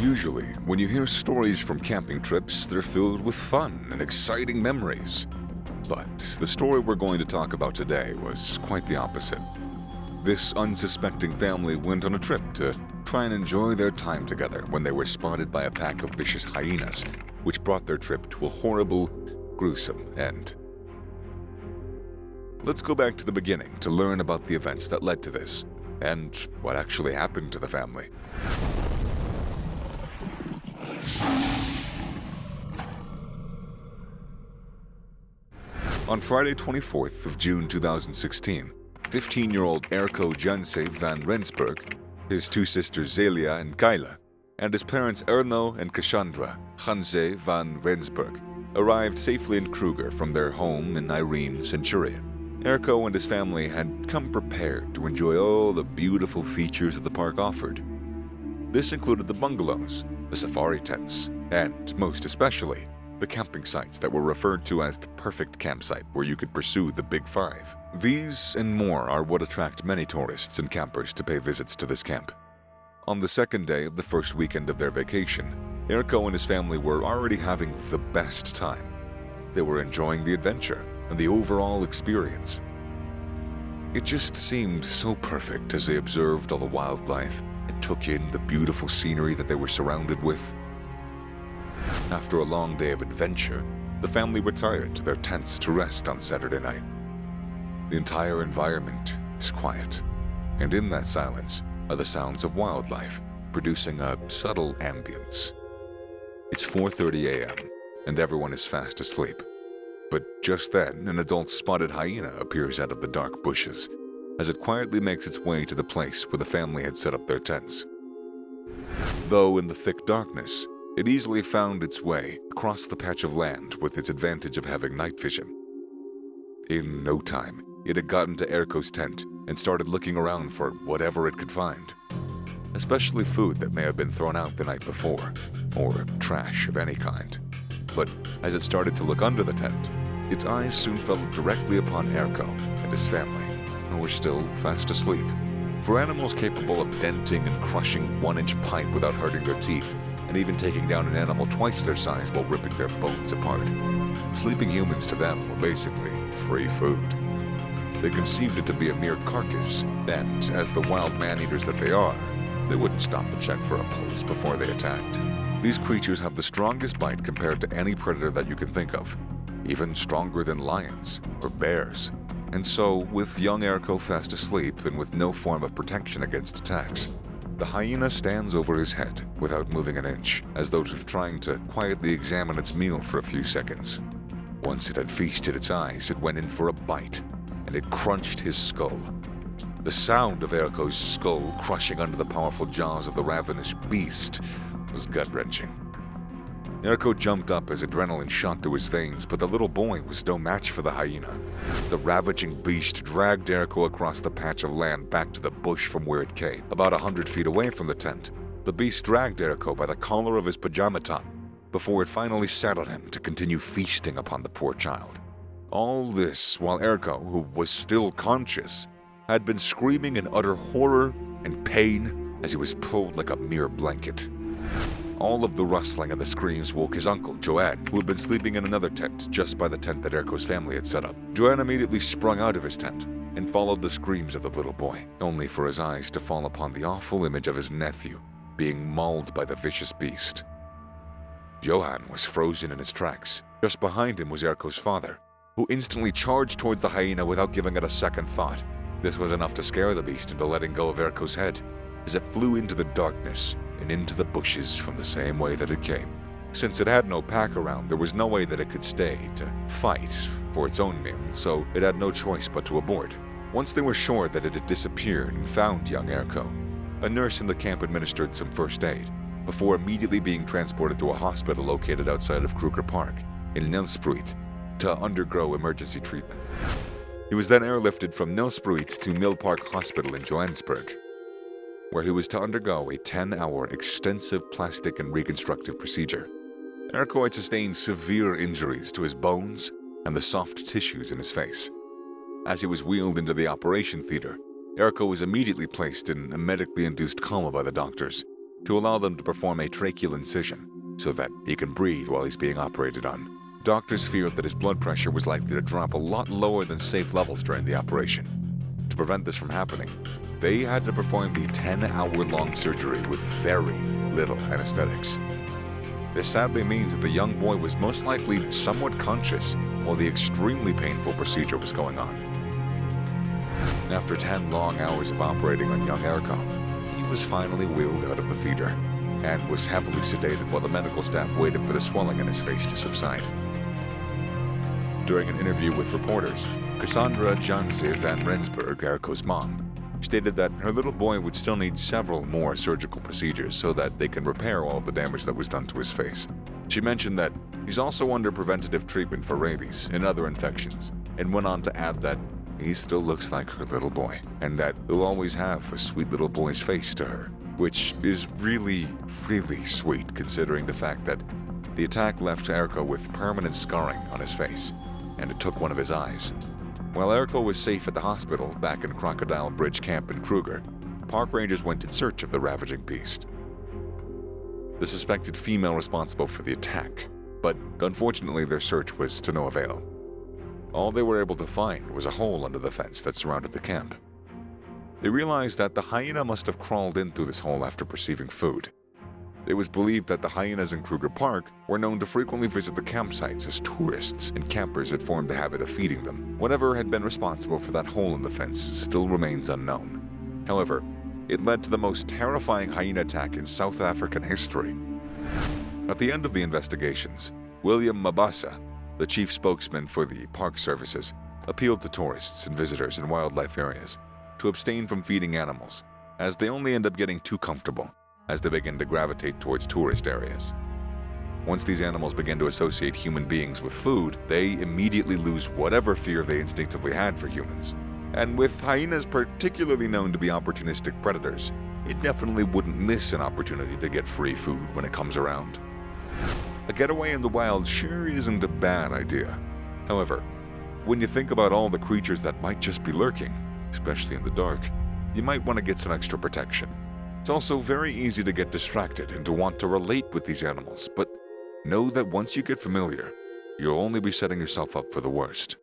Usually, when you hear stories from camping trips, they're filled with fun and exciting memories. But the story we're going to talk about today was quite the opposite. This unsuspecting family went on a trip to try and enjoy their time together when they were spotted by a pack of vicious hyenas, which brought their trip to a horrible, gruesome end. Let's go back to the beginning to learn about the events that led to this, and what actually happened to the family. On Friday 24th of June 2016, 15-year-old Erko Janse van Rensburg, his two sisters Zelia and Kyla, and his parents Erno and Cassandra Hanse van Rensburg arrived safely in Kruger from their home in Irene, Centurion. Erko and his family had come prepared to enjoy all the beautiful features that the park offered. This included the bungalows, the safari tents, and, most especially, the camping sites that were referred to as the perfect campsite where you could pursue the Big Five. These and more are what attract many tourists and campers to pay visits to this camp. On the second day of the first weekend of their vacation, Erko and his family were already having the best time. They were enjoying the adventure and the overall experience. It just seemed so perfect as they observed all the wildlife and took in the beautiful scenery that they were surrounded with. After a long day of adventure, the family retired to their tents to rest on Saturday night. The entire environment is quiet, and in that silence are the sounds of wildlife, producing a subtle ambience. It's 4:30 a.m., and everyone is fast asleep. But just then, an adult-spotted hyena appears out of the dark bushes, as it quietly makes its way to the place where the family had set up their tents. Though in the thick darkness, it easily found its way across the patch of land with its advantage of having night vision. In no time, it had gotten to Erko's tent and started looking around for whatever it could find, especially food that may have been thrown out the night before, or trash of any kind. But as it started to look under the tent, its eyes soon fell directly upon Erko and his family, who were still fast asleep. For animals capable of denting and crushing 1-inch pipe without hurting their teeth, and even taking down an animal twice their size while ripping their bones apart, sleeping humans to them were basically free food. They conceived it to be a mere carcass, and as the wild man-eaters that they are, they wouldn't stop to check for a pulse before they attacked. These creatures have the strongest bite compared to any predator that you can think of, even stronger than lions or bears. And so, with young Erko fast asleep and with no form of protection against attacks, the hyena stands over his head without moving an inch, as though trying to quietly examine its meal for a few seconds. Once it had feasted its eyes, it went in for a bite, and it crunched his skull. The sound of Erko's skull crushing under the powerful jaws of the ravenous beast was gut-wrenching. Erko jumped up as adrenaline shot through his veins, but the little boy was no match for the hyena. The ravaging beast dragged Erko across the patch of land back to the bush from where it came, about 100 feet away from the tent. The beast dragged Erko by the collar of his pajama top before it finally sat on him to continue feasting upon the poor child. All this while Erko, who was still conscious, had been screaming in utter horror and pain as he was pulled like a mere blanket. All of the rustling and the screams woke his uncle, Joanne, who had been sleeping in another tent just by the tent that Erko's family had set up. Joanne immediately sprung out of his tent and followed the screams of the little boy, only for his eyes to fall upon the awful image of his nephew being mauled by the vicious beast. Johann was frozen in his tracks. Just behind him was Erko's father, who instantly charged towards the hyena without giving it a second thought. This was enough to scare the beast into letting go of Erko's head, as it flew into the darkness and into the bushes from the same way that it came. Since it had no pack around, there was no way that it could stay to fight for its own meal, so it had no choice but to abort. Once they were sure that it had disappeared and found young Erko, a nurse in the camp administered some first aid, before immediately being transported to a hospital located outside of Kruger Park in Nilsbruit to undergo emergency treatment. He was then airlifted from Nilsbruit to Mill Park Hospital in Johannesburg, where he was to undergo a 10-hour extensive plastic and reconstructive procedure. Erko had sustained severe injuries to his bones and the soft tissues in his face. As he was wheeled into the operation theater, Erko was immediately placed in a medically induced coma by the doctors to allow them to perform a tracheal incision so that he can breathe while he's being operated on. Doctors feared that his blood pressure was likely to drop a lot lower than safe levels during the operation. To prevent this from happening, they had to perform the 10-hour-long surgery with very little anesthetics. This sadly means that the young boy was most likely somewhat conscious while the extremely painful procedure was going on. After 10 long hours of operating on young Erko, he was finally wheeled out of the theater and was heavily sedated while the medical staff waited for the swelling in his face to subside. During an interview with reporters, Cassandra Janse van Rensburg, Erko's mom, stated that her little boy would still need several more surgical procedures so that they can repair all the damage that was done to his face. She mentioned that he's also under preventative treatment for rabies and other infections, and went on to add that he still looks like her little boy, and that he'll always have a sweet little boy's face to her, which is really, really sweet considering the fact that the attack left Erko with permanent scarring on his face, and it took one of his eyes. While Erko was safe at the hospital back in Crocodile Bridge Camp in Kruger, park rangers went in search of the ravaging beast. The suspected female responsible for the attack, but unfortunately their search was to no avail. All they were able to find was a hole under the fence that surrounded the camp. They realized that the hyena must have crawled in through this hole after perceiving food. It was believed that the hyenas in Kruger Park were known to frequently visit the campsites as tourists, and campers had formed the habit of feeding them. Whatever had been responsible for that hole in the fence still remains unknown. However, it led to the most terrifying hyena attack in South African history. At the end of the investigations, William Mabasa, the chief spokesman for the park services, appealed to tourists and visitors in wildlife areas to abstain from feeding animals, as they only end up getting too comfortable as they begin to gravitate towards tourist areas. Once these animals begin to associate human beings with food, they immediately lose whatever fear they instinctively had for humans. And with hyenas particularly known to be opportunistic predators, it definitely wouldn't miss an opportunity to get free food when it comes around. A getaway in the wild sure isn't a bad idea. However, when you think about all the creatures that might just be lurking, especially in the dark, you might want to get some extra protection. It's also very easy to get distracted and to want to relate with these animals, but know that once you get familiar, you'll only be setting yourself up for the worst.